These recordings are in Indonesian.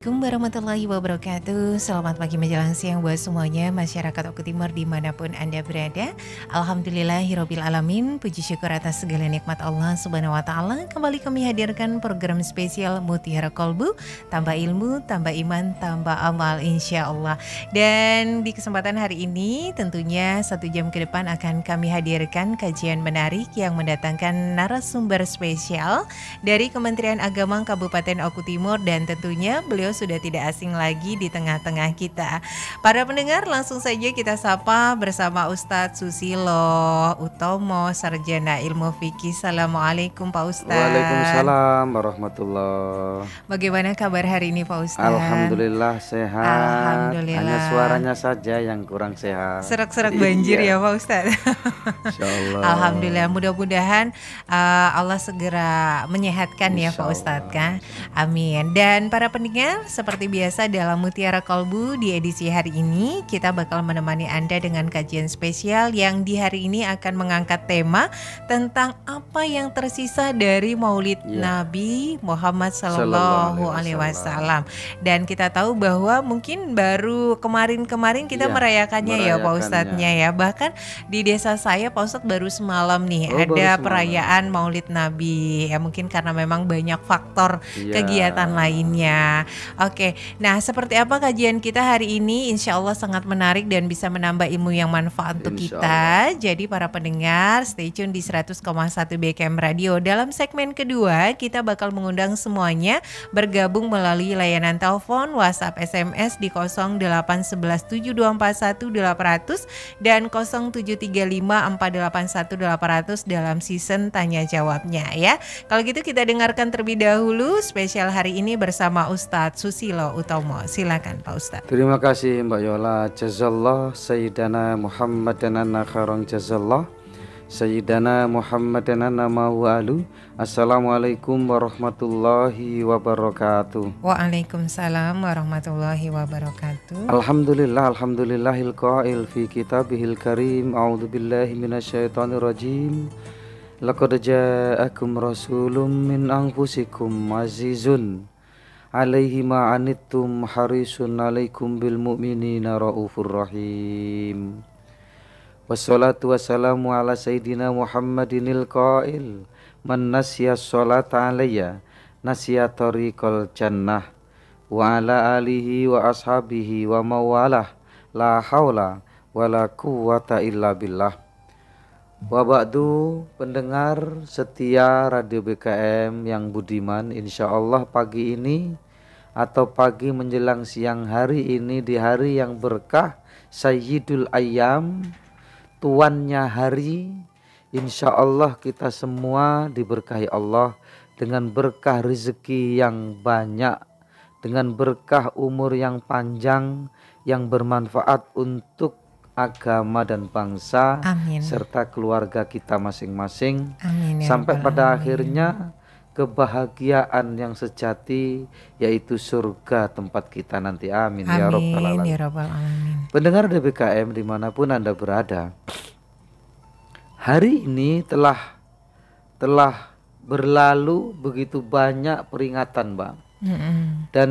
Assalamualaikum warahmatullahi wabarakatuh. Selamat pagi menjelang siang buat semuanya masyarakat Oku Timur dimanapun Anda berada. Alhamdulillahirabbil alamin. Puji syukur atas segala nikmat Allah Subhanahu wa taala. Kembali kami hadirkan program spesial Mutiara Kolbu, tambah ilmu, tambah iman, tambah amal insyaallah. Dan di kesempatan hari ini tentunya 1 jam ke depan akan kami hadirkan kajian menarik yang mendatangkan narasumber spesial dari Kementerian Agama Kabupaten Oku Timur, dan tentunya beliau sudah tidak asing lagi di tengah-tengah kita. Para pendengar, langsung saja kita sapa bersama Ustadz Susilo Utomo, Sarjana Ilmu Fikih. Assalamualaikum Pak Ustadz. Waalaikumsalam warahmatullahi. Bagaimana kabar hari ini Pak Ustadz? Alhamdulillah sehat. Alhamdulillah. Hanya suaranya saja yang kurang sehat. Serak-serak banjir ya Pak Ustadz. Insyaallah. Alhamdulillah, mudah-mudahan Allah segera menyehatkan ya Pak Ustadz kan. Amin. Dan para pendengar, seperti biasa dalam Mutiara Kolbu di edisi hari ini kita bakal menemani Anda dengan kajian spesial yang di hari ini akan mengangkat tema tentang apa yang tersisa dari Maulid Nabi Muhammad Sallallahu Alaihi Wasallam. Dan kita tahu bahwa mungkin baru kemarin-kemarin kita merayakannya ya Pak Ustadznya ya. Bahkan di desa saya Pak Ustadz baru semalam nih ada perayaan Maulid Nabi ya, mungkin karena memang banyak faktor kegiatan lainnya. Oke, nah seperti apa kajian kita hari ini? Insya Allah sangat menarik dan bisa menambah ilmu yang manfaat untuk kita. Jadi para pendengar stay tune di 100,1 BKM Radio. Dalam segmen kedua kita bakal mengundang semuanya bergabung melalui layanan telepon, WhatsApp, SMS di 08117241 dan 0735481800 dalam season tanya jawabnya ya. Kalau gitu kita dengarkan terlebih dahulu spesial hari ini bersama Ustadz Susilo Utomo. Silakan Pak Ustadz. Terima kasih Mbak Yola. Jazallah Sayyidana Muhammad dan anna kharong jazallah Sayyidana Muhammad dan anna ma'walu. Assalamualaikum warahmatullahi wabarakatuh. Waalaikumsalam warahmatullahi wabarakatuh. Alhamdulillahil qail fi kitabihil karim. A'udzu billahi minasyaitonir rajim. Laqad ja'akum rasulun min anfusikum azizun 'alaihi ma 'anittum harisun 'alaikum bil mu'minina raufur rahim. Wassalatu wassalamu ala sayyidina Muhammadinil qail man nasiya sholata alayya nasiya tariqal jannah wa ala alihi wa ashabihi wa mawalah la haula wala quwwata illa billah. Wa ba'du, pendengar setia Radio BKM yang budiman, insya Allah pagi ini atau pagi menjelang siang hari ini di hari yang berkah, Sayyidul Ayyam, tuannya hari, insya Allah kita semua diberkahi Allah dengan berkah rezeki yang banyak, dengan berkah umur yang panjang yang bermanfaat untuk agama dan bangsa. Amin. Serta keluarga kita masing-masing. Amin, ya sampai pada akhirnya kebahagiaan yang sejati, yaitu surga tempat kita nanti. Amin, ya Rabbal Alamin. Pendengar DBKM dimanapun Anda berada, hari ini telah berlalu begitu banyak peringatan Bang. Dan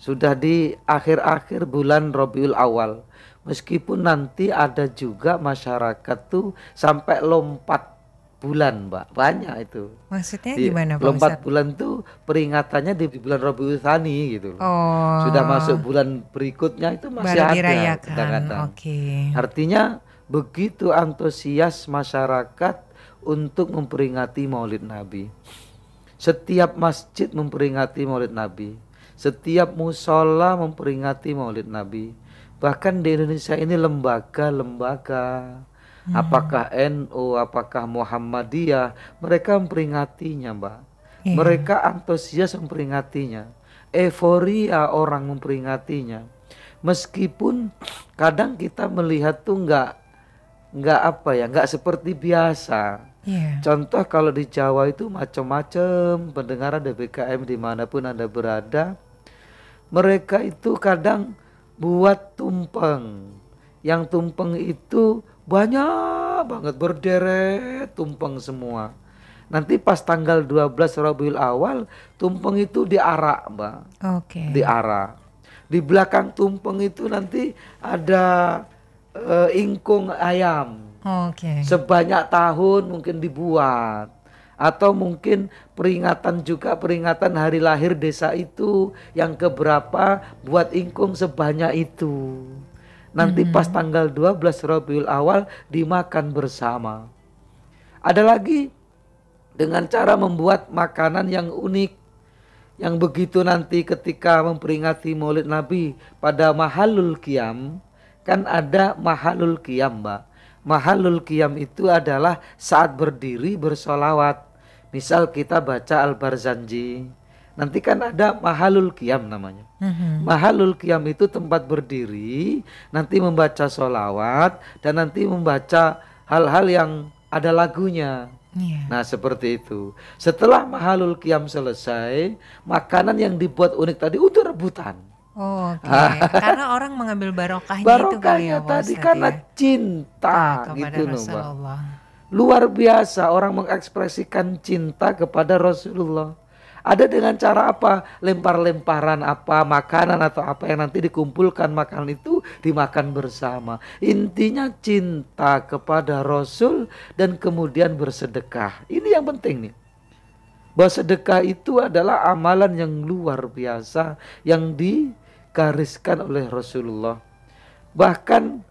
sudah di akhir-akhir bulan Rabiul Awal. Meskipun nanti ada juga masyarakat tuh sampai lompat bulan Mbak, banyak itu. Maksudnya gimana Pak lompat Ustadz? Bulan tuh peringatannya di bulan Rabiul Tsani gitu. Sudah masuk bulan berikutnya itu masih baru ada dirayakan. kadang-kadang. Artinya begitu antusias masyarakat untuk memperingati Maulid Nabi. Setiap masjid memperingati Maulid Nabi, setiap musola memperingati Maulid Nabi. Bahkan di Indonesia ini lembaga-lembaga, apakah NU, apakah Muhammadiyah, mereka memperingatinya Mbak. Mereka antusias memperingatinya, euforia orang memperingatinya. Meskipun kadang kita melihat tuh nggak seperti biasa. Contoh kalau di Jawa itu macam-macam pendengaran DBKM dimanapun Anda berada, mereka itu kadang buat tumpeng. Yang tumpeng itu banyak banget, berderet tumpeng semua. Nanti pas tanggal 12 Rabiul Awal, tumpeng itu diarak, Mbak. Oke. Diarak. Di belakang tumpeng itu nanti ada ingkung ayam. Oke. Sebanyak tahun mungkin dibuat. Atau mungkin peringatan hari lahir desa itu yang keberapa, buat ingkung sebanyak itu. Nanti pas tanggal 12 Rabiul Awal dimakan bersama. Ada lagi dengan cara membuat makanan yang unik, yang begitu nanti ketika memperingati Maulid Nabi pada Mahalul Qiyam, kan ada Mahalul Qiyam, Mbak. Mahalul Qiyam itu adalah saat berdiri bersolawat. Misal kita baca Al-Barzanji, nanti kan ada Mahalul Qiyam namanya. Mahalul Qiyam itu tempat berdiri, nanti membaca solawat, dan nanti membaca hal-hal yang ada lagunya. Nah seperti itu. Setelah Mahalul Qiyam selesai, makanan yang dibuat unik tadi udah rebutan. Oke. Karena orang mengambil barokahnya itu kali ya, tadi Ustadz, karena ya? cinta Kepada gitu loh, Mbak. Rasulullah. Luar biasa orang mengekspresikan cinta kepada Rasulullah. Ada dengan cara apa? Lempar-lemparan apa, makanan atau apa yang nanti dikumpulkan, makanan itu dimakan bersama. Intinya cinta kepada Rasul dan kemudian bersedekah. Ini yang penting nih. Bahwa sedekah itu adalah amalan yang luar biasa yang digariskan oleh Rasulullah. Bahkan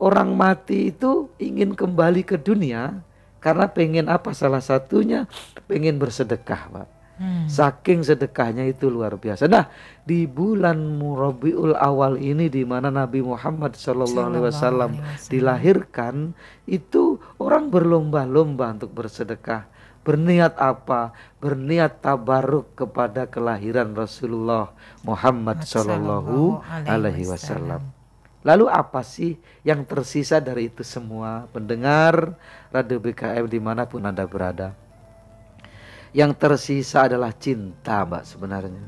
orang mati itu ingin kembali ke dunia karena pengen apa? Salah satunya pengen bersedekah, Pak. Saking sedekahnya itu luar biasa. Nah, di bulan Rabiul Awal ini di mana Nabi Muhammad SAW dilahirkan, itu orang berlomba-lomba untuk bersedekah. Berniat apa? Berniat tabaruk kepada kelahiran Rasulullah Muhammad SAW. Lalu apa sih yang tersisa dari itu semua? Pendengar Radio BKM dimanapun Anda berada, yang tersisa adalah cinta, Mbak, sebenarnya.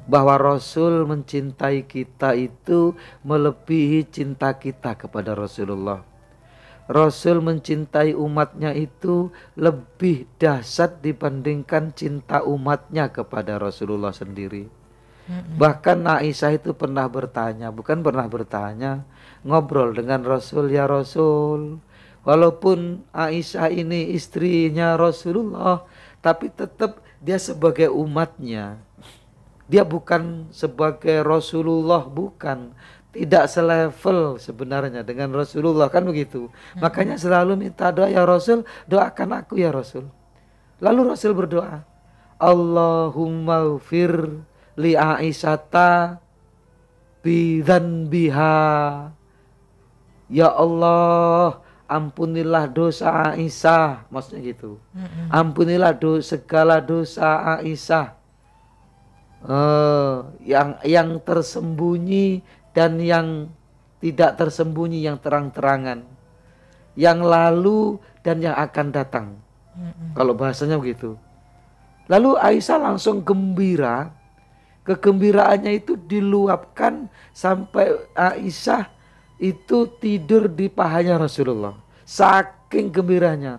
Bahwa Rasul mencintai kita itu melebihi cinta kita kepada Rasulullah. Rasul mencintai umatnya itu lebih dahsyat dibandingkan cinta umatnya kepada Rasulullah sendiri. Bahkan Aisyah itu pernah bertanya, ngobrol dengan Rasul, ya Rasul, walaupun Aisyah ini istrinya Rasulullah, tapi tetap dia sebagai umatnya. Dia bukan sebagai Rasulullah, bukan. Tidak selevel sebenarnya dengan Rasulullah, kan begitu. Makanya selalu minta doa, ya Rasul, doakan aku ya Rasul. Lalu Rasul berdoa, Allahumma ufir li Aisyata bidzanbiha. Ya Allah, ampunilah dosa Aisyah, maksudnya gitu. Ampunilah segala dosa Aisyah, yang tersembunyi dan yang tidak tersembunyi, yang terang-terangan, yang lalu dan yang akan datang. Kalau bahasanya begitu. Lalu Aisyah langsung gembira. Kegembiraannya itu diluapkan sampai Aisyah itu tidur di pahanya Rasulullah. Saking gembiranya.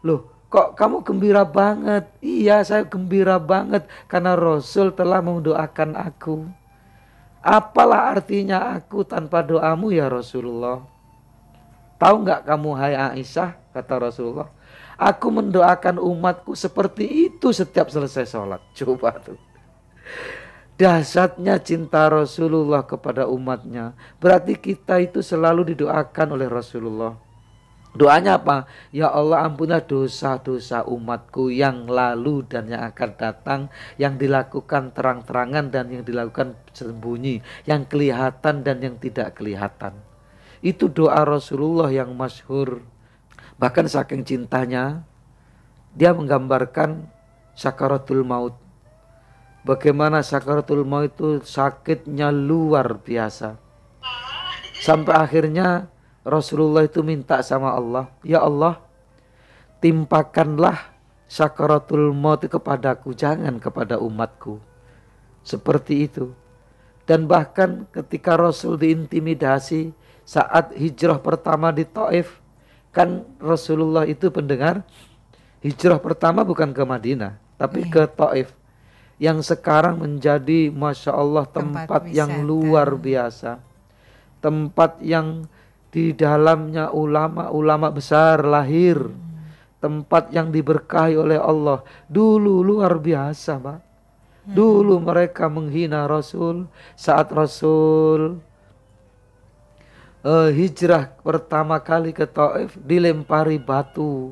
Loh, kok kamu gembira banget? Iya, saya gembira banget karena Rasul telah mendoakan aku. Apalah artinya aku tanpa doamu ya Rasulullah? Tahu nggak kamu hai Aisyah, kata Rasulullah, aku mendoakan umatku seperti itu setiap selesai sholat. Coba tuh. Dahsyatnya cinta Rasulullah kepada umatnya. Berarti kita itu selalu didoakan oleh Rasulullah. Doanya apa? Ya Allah, ampunilah dosa-dosa umatku yang lalu dan yang akan datang, yang dilakukan terang-terangan dan yang dilakukan sembunyi, yang kelihatan dan yang tidak kelihatan. Itu doa Rasulullah yang masyhur. Bahkan saking cintanya, dia menggambarkan sakaratul maut. Bagaimana sakaratul maut itu sakitnya luar biasa. Sampai akhirnya Rasulullah itu minta sama Allah, ya Allah, timpakanlah sakaratul maut kepadaku, jangan kepada umatku. Seperti itu. Dan bahkan ketika Rasul diintimidasi saat hijrah pertama di Taif, kan Rasulullah itu pendengar Hijrah pertama bukan ke Madinah, tapi ke Taif. Yang sekarang menjadi Masya Allah tempat yang luar biasa. Tempat yang di dalamnya ulama-ulama besar lahir. Tempat yang diberkahi oleh Allah. Dulu luar biasa, Pak. Dulu mereka menghina Rasul saat Rasul hijrah pertama kali ke Taif, dilempari batu,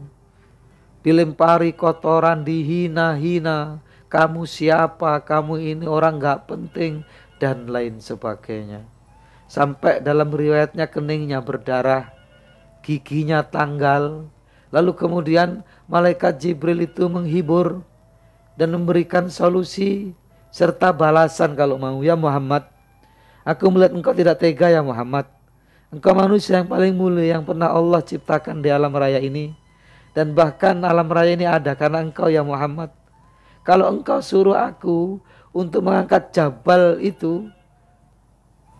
dilempari kotoran, dihina-hina. Kamu siapa? Kamu ini orang gak penting dan lain sebagainya. Sampai dalam riwayatnya keningnya berdarah, giginya tanggal. Lalu kemudian malaikat Jibril itu menghibur dan memberikan solusi serta balasan kalau mau. Ya Muhammad, aku melihat engkau tidak tega ya Muhammad. Engkau manusia yang paling mulia yang pernah Allah ciptakan di alam raya ini. Dan bahkan alam raya ini ada karena engkau ya Muhammad. Kalau engkau suruh aku untuk mengangkat jabal itu,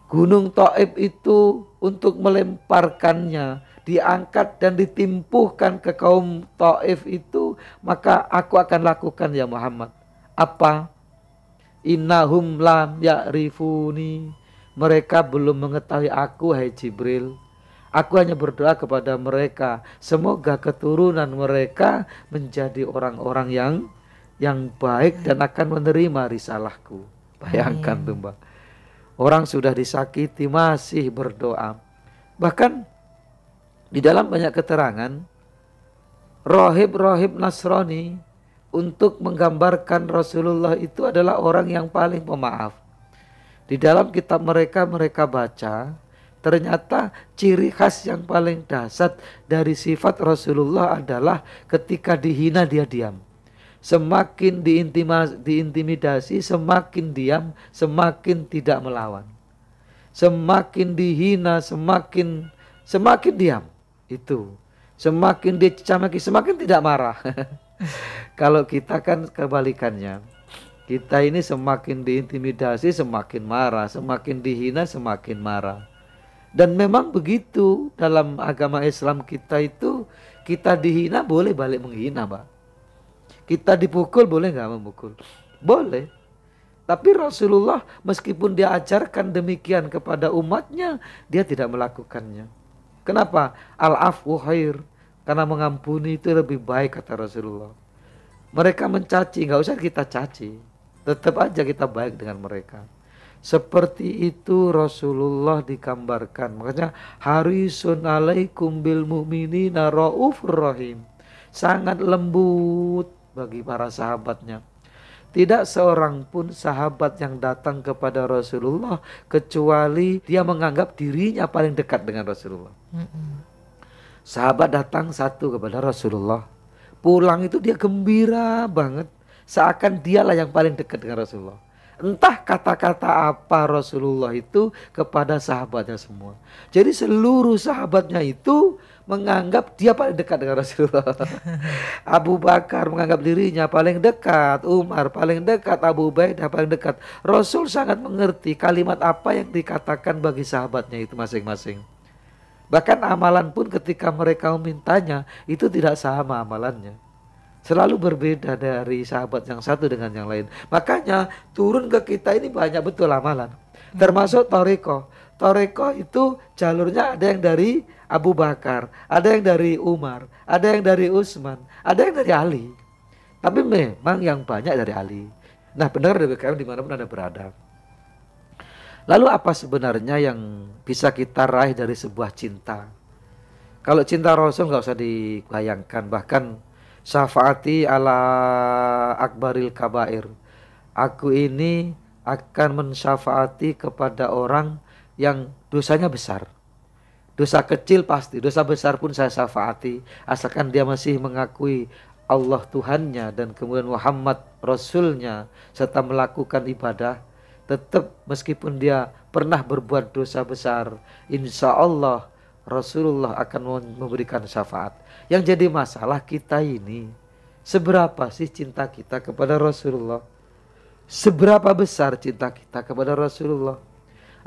gunung Taif itu, untuk melemparkannya, diangkat dan ditimpuhkan ke kaum Taif itu, maka aku akan lakukan ya Muhammad. Apa? Innahum lam ya'rifuni. Mereka belum mengetahui aku, hai Jibril. Aku hanya berdoa kepada mereka, semoga keturunan mereka menjadi orang-orang yang baik dan akan menerima risalahku. Bayangkan tuh Mbak. Orang sudah disakiti masih berdoa. Bahkan di dalam banyak keterangan, rohib-rohib Nasrani untuk menggambarkan Rasulullah itu adalah orang yang paling pemaaf. Di dalam kitab mereka baca, ternyata ciri khas yang paling dahsyat dari sifat Rasulullah adalah ketika dihina dia diam. Semakin diintimidasi, semakin diam, semakin tidak melawan. Semakin dihina, semakin diam. Itu. Semakin dicamaki, semakin tidak marah. Kalau kita kan kebalikannya. Kita ini semakin diintimidasi, semakin marah. Semakin dihina, semakin marah. Dan memang begitu dalam agama Islam kita itu, kita dihina boleh balik menghina, Pak. Kita dipukul boleh nggak memukul? Boleh. Tapi Rasulullah meskipun dia ajarkan demikian kepada umatnya, dia tidak melakukannya. Kenapa? Al-afwu khair. Karena mengampuni itu lebih baik kata Rasulullah. Mereka mencaci, nggak usah kita caci. Tetap aja kita baik dengan mereka. Seperti itu Rasulullah digambarkan. Makanya harisun alaikum bil mu'minina raufur rahim. Sangat lembut bagi para sahabatnya. Tidak seorang pun sahabat yang datang kepada Rasulullah kecuali dia menganggap dirinya paling dekat dengan Rasulullah. Sahabat datang satu kepada Rasulullah, pulang itu dia gembira banget, seakan dialah yang paling dekat dengan Rasulullah. Entah kata-kata apa Rasulullah itu kepada sahabatnya semua. Jadi seluruh sahabatnya itu menganggap dia paling dekat dengan Rasulullah. Abu Bakar menganggap dirinya paling dekat, Umar paling dekat, Abu Ubaidah paling dekat. Rasul sangat mengerti kalimat apa yang dikatakan bagi sahabatnya itu masing-masing. Bahkan amalan pun ketika mereka memintanya itu tidak sama amalannya. Selalu berbeda dari sahabat yang satu dengan yang lain. Makanya turun ke kita ini banyak betul amalan. Termasuk Toriko. Toriko itu jalurnya ada yang dari Abu Bakar, ada yang dari Umar, ada yang dari Utsman, ada yang dari Ali. Tapi memang yang banyak dari Ali. Nah benar dari kalian dimanapun Anda berada. Lalu apa sebenarnya yang bisa kita raih dari sebuah cinta? Kalau cinta Rasul nggak usah dibayangkan. Bahkan syafaati ala akbaril kabair. Aku ini akan mensyafaati kepada orang yang dosanya besar. Dosa kecil pasti, dosa besar pun saya syafaati. Asalkan dia masih mengakui Allah Tuhannya dan kemudian Muhammad Rasulnya serta melakukan ibadah. Tetap meskipun dia pernah berbuat dosa besar, insya Allah Rasulullah akan memberikan syafaat. Yang jadi masalah kita ini, seberapa sih cinta kita kepada Rasulullah? Seberapa besar cinta kita kepada Rasulullah?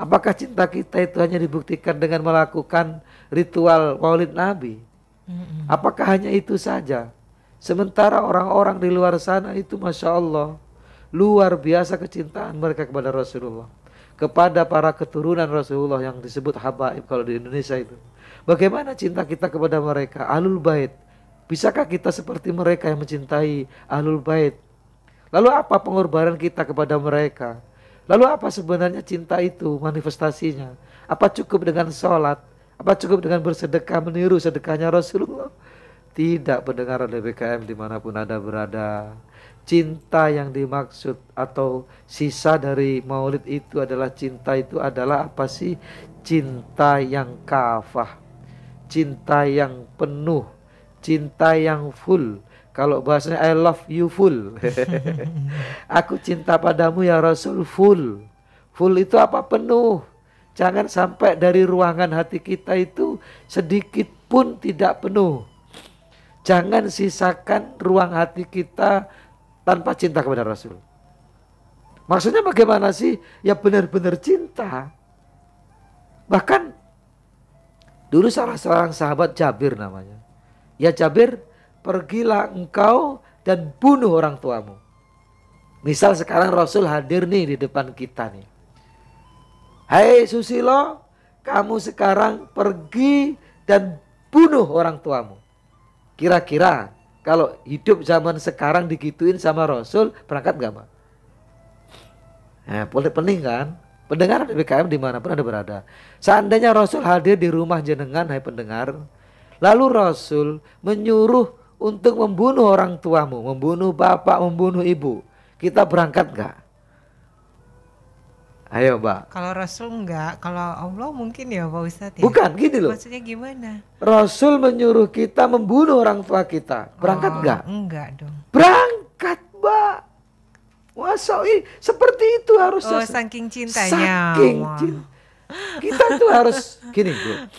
Apakah cinta kita itu hanya dibuktikan dengan melakukan ritual maulid Nabi? Apakah hanya itu saja? Sementara orang-orang di luar sana itu Masya Allah, luar biasa kecintaan mereka kepada Rasulullah, kepada para keturunan Rasulullah yang disebut habaib kalau di Indonesia itu. Bagaimana cinta kita kepada mereka, Ahlul Bait? Bisakah kita seperti mereka yang mencintai Ahlul Bait? Lalu apa pengorbanan kita kepada mereka? Lalu apa sebenarnya cinta itu manifestasinya? Apa cukup dengan sholat? Apa cukup dengan bersedekah meniru sedekahnya Rasulullah? Tidak, pendengar DBKM dimanapun Anda berada. Cinta yang dimaksud atau sisa dari maulid itu adalah cinta itu adalah apa sih? Cinta yang kafah, cinta yang penuh, cinta yang full. Kalau bahasanya I love you full. Aku cinta padamu ya Rasul full. Full itu apa? Penuh. Jangan sampai dari ruangan hati kita itu sedikit pun tidak penuh. Jangan sisakan ruang hati kita tanpa cinta kepada Rasul. Maksudnya bagaimana sih? Ya benar-benar cinta. Bahkan dulu salah seorang sahabat, Jabir namanya. Ya Jabir, pergilah engkau dan bunuh orang tuamu. Misal sekarang Rasul hadir nih di depan kita nih. Hai Susilo, kamu sekarang pergi dan bunuh orang tuamu. Kira-kira kalau hidup zaman sekarang digituin sama Rasul, berangkat gak Pak? Nah, pening kan? Pendengar BKM dimanapun Anda berada. Seandainya Rasul hadir di rumah jenengan, hai pendengar, lalu Rasul menyuruh untuk membunuh orang tuamu, membunuh bapak, membunuh ibu, kita berangkat gak? Ayo Mbak. Kalau Rasul enggak, kalau Allah mungkin ya Pak Ustadz ya. Bukan, gini loh. Maksudnya gimana? Rasul menyuruh kita membunuh orang tua kita. Berangkat enggak? Enggak dong. Berangkat Mbak. Masa seperti itu harus. Oh, saking cintanya. Saking cinta. Kita tuh harus gini Bu.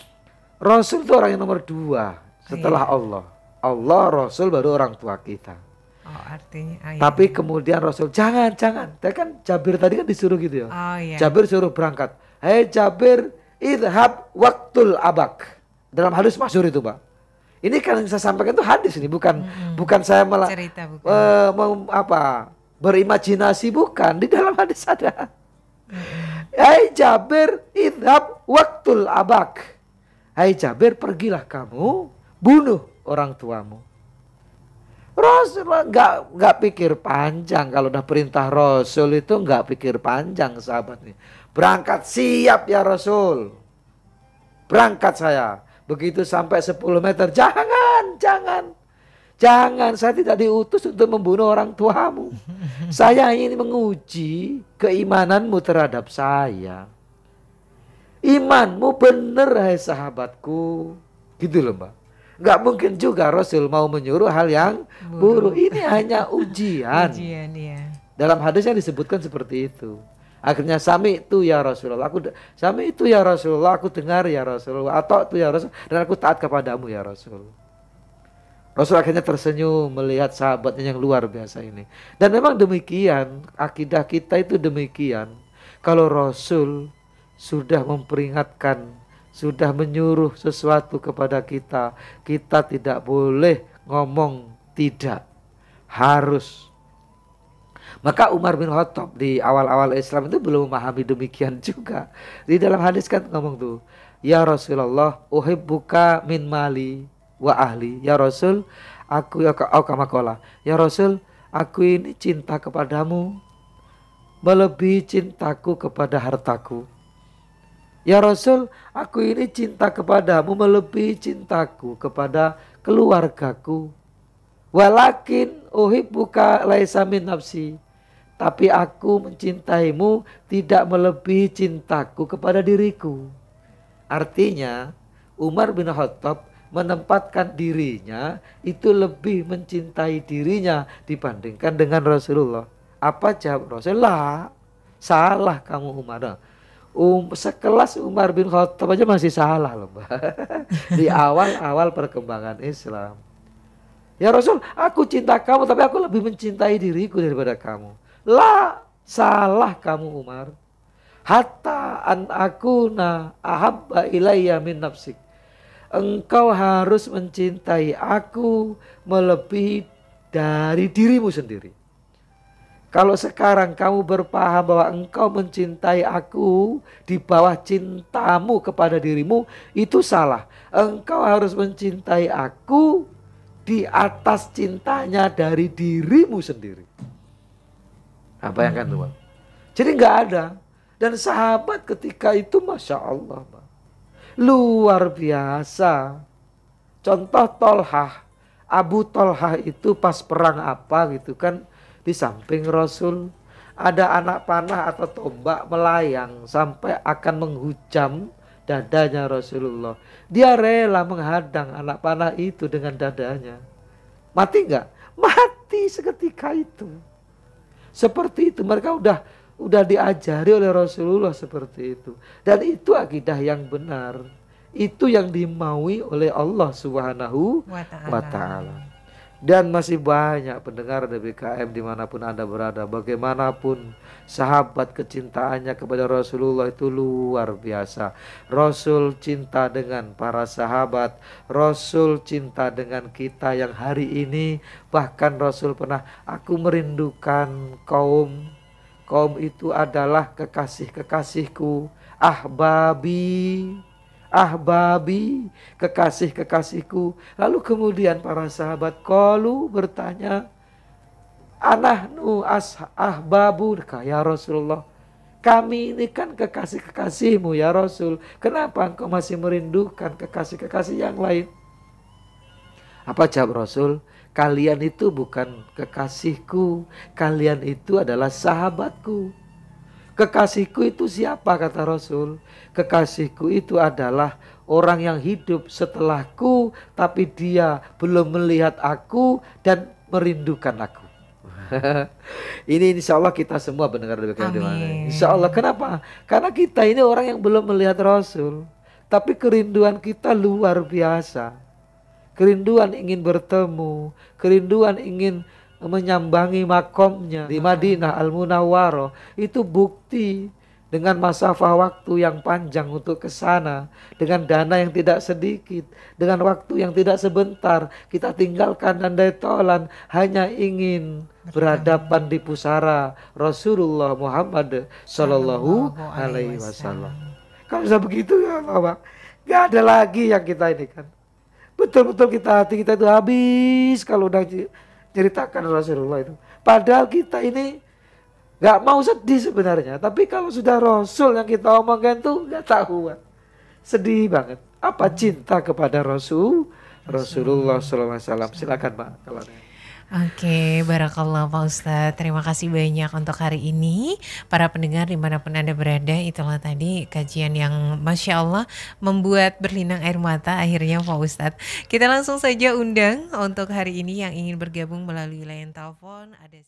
Rasul itu orang yang nomor 2 setelah Allah. Allah, Rasul, baru orang tua kita. Oh, artinya Tapi kemudian Rasul jangan. Tadi kan Jabir tadi kan disuruh gitu ya. Oh, iya. Jabir suruh berangkat. Hei Jabir, idhab waktul abak. Dalam hadis masyhur itu, Pak. Ini kan yang saya sampaikan itu hadis ini, bukan saya malah cerita, bukan. Berimajinasi, bukan. Di dalam hadis ada. Hei Jabir, idhab waktul abak. Hei Jabir, pergilah kamu bunuh orang tuamu. Rasul nggak pikir panjang. Kalau udah perintah Rasul itu nggak pikir panjang sahabat nih. Berangkat, siap ya Rasul. Berangkat saya. Begitu sampai 10 meter, jangan. Saya tidak diutus untuk membunuh orang tuamu. Saya ingin menguji keimananmu terhadap saya. Imanmu benar hai sahabatku. Gitu loh Mbak. Gak mungkin juga Rasul mau menyuruh hal yang buruk. Ini hanya ujian. Ya. Dalam hadisnya disebutkan seperti itu. Akhirnya sami itu ya Rasulullah. Sami itu ya Rasulullah. Aku dengar ya Rasulullah. Atau itu ya Rasul. Dan aku taat kepadamu ya Rasul. Rasul akhirnya tersenyum melihat sahabatnya yang luar biasa ini. Dan memang demikian. Akidah kita itu demikian. Kalau Rasul sudah memperingatkan, sudah menyuruh sesuatu kepada kita, kita tidak boleh ngomong tidak, harus. Maka Umar bin Khattab di awal-awal Islam itu belum memahami demikian juga. Di dalam hadis kan ngomong tuh, ya Rasulullah, uhibbuka min mali wa ahli. Ya Rasul, aku ya Rasul, aku ini cinta kepadamu melebihi cintaku kepada hartaku. Ya Rasul, aku ini cinta kepadamu melebihi cintaku kepada keluargaku. Walakin uhibbuka laisa min nafsi. Tapi aku mencintaimu tidak melebihi cintaku kepada diriku. Artinya Umar bin Khattab menempatkan dirinya itu lebih mencintai dirinya dibandingkan dengan Rasulullah. Apa jawab Rasulullah? Salah kamu Umar. Sekelas Umar bin Khattab aja masih salah loh Mbak. Di awal-awal perkembangan Islam. Ya Rasul, aku cinta kamu tapi aku lebih mencintai diriku daripada kamu. Lah, salah kamu Umar. Hatta an akuna ahabba ilayya min nafsik. engkau harus mencintai aku melebihi dari dirimu sendiri. Kalau sekarang kamu berpaham bahwa engkau mencintai aku di bawah cintamu kepada dirimu, itu salah. Engkau harus mencintai aku di atas cintanya dari dirimu sendiri. Apa yang kan tuh? Jadi nggak ada. Dan sahabat ketika itu Masya Allah, Pak, luar biasa. Contoh Tolhah, Abu Tolhah itu pas perang apa gitu kan, di samping Rasul ada anak panah atau tombak melayang sampai akan menghujam dadanya Rasulullah. Dia rela menghadang anak panah itu dengan dadanya. Mati nggak? Mati seketika itu. Seperti itu, mereka udah diajari oleh Rasulullah seperti itu. Dan itu akidah yang benar. Itu yang dimaui oleh Allah Subhanahu wa ta'ala. Dan masih banyak pendengar DBKM dimanapun Anda berada, bagaimanapun sahabat kecintaannya kepada Rasulullah itu luar biasa. Rasul cinta dengan para sahabat, Rasul cinta dengan kita yang hari ini. Bahkan Rasul pernah, aku merindukan kaum itu adalah kekasih-kekasihku, ahbabi, kekasih-kekasihku. Lalu kemudian para sahabat qalu bertanya, anahnu ahbabuka ya Rasulullah. Kami ini kan kekasih-kekasihmu ya Rasul. Kenapa engkau masih merindukan kekasih-kekasih yang lain? Apa jawab Rasul? Kalian itu bukan kekasihku, kalian itu adalah sahabatku. Kekasihku itu siapa, kata Rasul? Kekasihku itu adalah orang yang hidup setelahku, tapi dia belum melihat aku dan merindukan aku. Ini insya Allah kita semua mendengar dari mana? Insya Allah. Kenapa? Karena kita ini orang yang belum melihat Rasul, tapi kerinduan kita luar biasa. Kerinduan ingin bertemu, kerinduan ingin menyambangi makomnya di Madinah Al-Munawwarah. Itu bukti dengan masafah waktu yang panjang untuk ke sana, dengan dana yang tidak sedikit, dengan waktu yang tidak sebentar. Kita tinggalkan andai tolan hanya ingin berhadapan di pusara Rasulullah Muhammad Sallallahu Alaihi Wasallam. Kalau bisa begitu ya Bapak, gak ada lagi yang kita ini kan. Betul-betul hati kita itu habis kalau udah ceritakan Rasulullah itu. Padahal kita ini gak mau sedih sebenarnya. Tapi kalau sudah Rasul yang kita omongkan tuh gak tahu. Sedih banget. Apa cinta kepada Rasulullah SAW. Silakan Pak. Kalau Oke, barakallah Pak Ustadz. Terima kasih banyak untuk hari ini. Para pendengar dimanapun Anda berada, itulah tadi kajian yang Masya Allah membuat berlinang air mata akhirnya Pak Ustadz. Kita langsung saja undang untuk hari ini yang ingin bergabung melalui line telepon. Ada